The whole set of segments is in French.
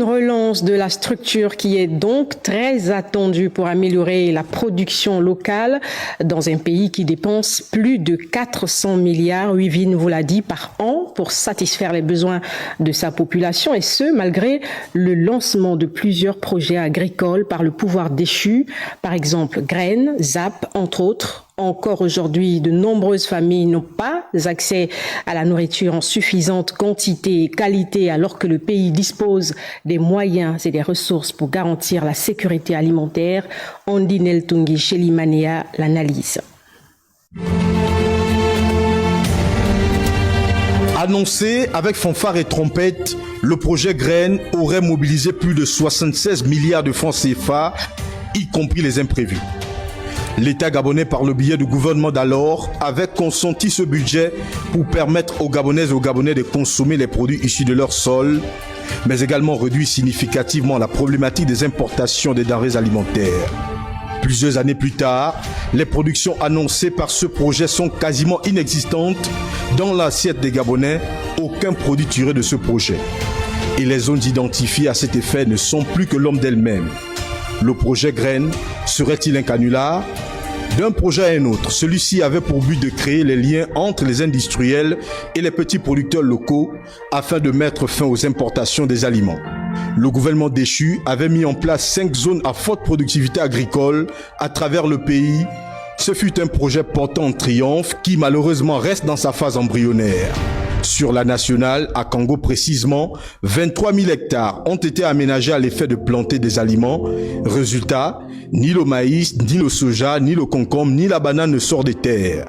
une relance de la structure qui est donc très attendue pour améliorer la production locale dans un pays qui dépense plus de 400 milliards, Wivine vous l'a dit, par an pour satisfaire les besoins de sa population, et ce, malgré le lancement de plusieurs projets agricoles par le pouvoir déchu, par exemple graines, ZAP, entre autres. Encore aujourd'hui, de nombreuses familles n'ont pas accès à la nourriture en suffisante quantité et qualité, alors que le pays dispose des moyens et des ressources pour garantir la sécurité alimentaire. Ondinel Tungi Chelimania l'analyse. Annoncé avec fanfare et trompette, le projet Graines aurait mobilisé plus de 76 milliards de francs CFA, y compris les imprévus. L'État gabonais, par le biais du gouvernement d'alors, avait consenti ce budget pour permettre aux Gabonaises et aux Gabonais de consommer les produits issus de leur sol, mais également réduit significativement la problématique des importations des denrées alimentaires. Plusieurs années plus tard, les productions annoncées par ce projet sont quasiment inexistantes. Dans l'assiette des Gabonais, aucun produit tiré de ce projet. Et les zones identifiées à cet effet ne sont plus que l'homme d'elle-même. Le projet Graines serait-il un canular? D'un projet à un autre, celui-ci avait pour but de créer les liens entre les industriels et les petits producteurs locaux afin de mettre fin aux importations des aliments. Le gouvernement déchu avait mis en place 5 zones à forte productivité agricole à travers le pays. Ce fut un projet portant en triomphe qui malheureusement reste dans sa phase embryonnaire. Sur la nationale, à Kango précisément, 23 000 hectares ont été aménagés à l'effet de planter des aliments. Résultat, ni le maïs, ni le soja, ni le concombre, ni la banane ne sort des terres.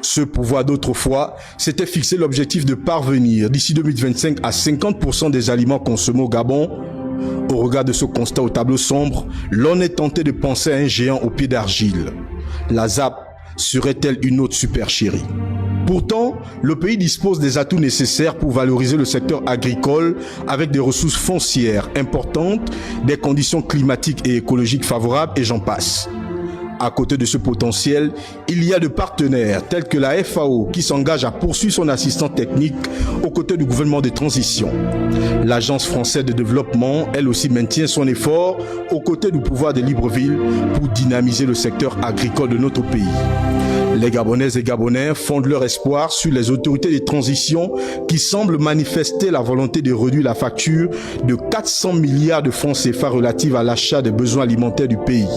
Ce pouvoir d'autrefois s'était fixé l'objectif de parvenir d'ici 2025 à 50% des aliments consommés au Gabon. Au regard de ce constat au tableau sombre, l'on est tenté de penser à un géant au pied d'argile. La ZAP serait-elle une autre supercherie? Pourtant, le pays dispose des atouts nécessaires pour valoriser le secteur agricole avec des ressources foncières importantes, des conditions climatiques et écologiques favorables et j'en passe. À côté de ce potentiel, il y a de partenaires tels que la FAO qui s'engage à poursuivre son assistance technique aux côtés du gouvernement de transition. L'Agence française de développement, elle aussi, maintient son effort aux côtés du pouvoir de Libreville pour dynamiser le secteur agricole de notre pays. Les Gabonaises et Gabonais fondent leur espoir sur les autorités de transition qui semblent manifester la volonté de réduire la facture de 400 milliards de francs CFA relative à l'achat des besoins alimentaires du pays.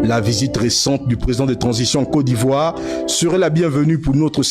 La visite récente du président de transition en Côte d'Ivoire serait la bienvenue pour notre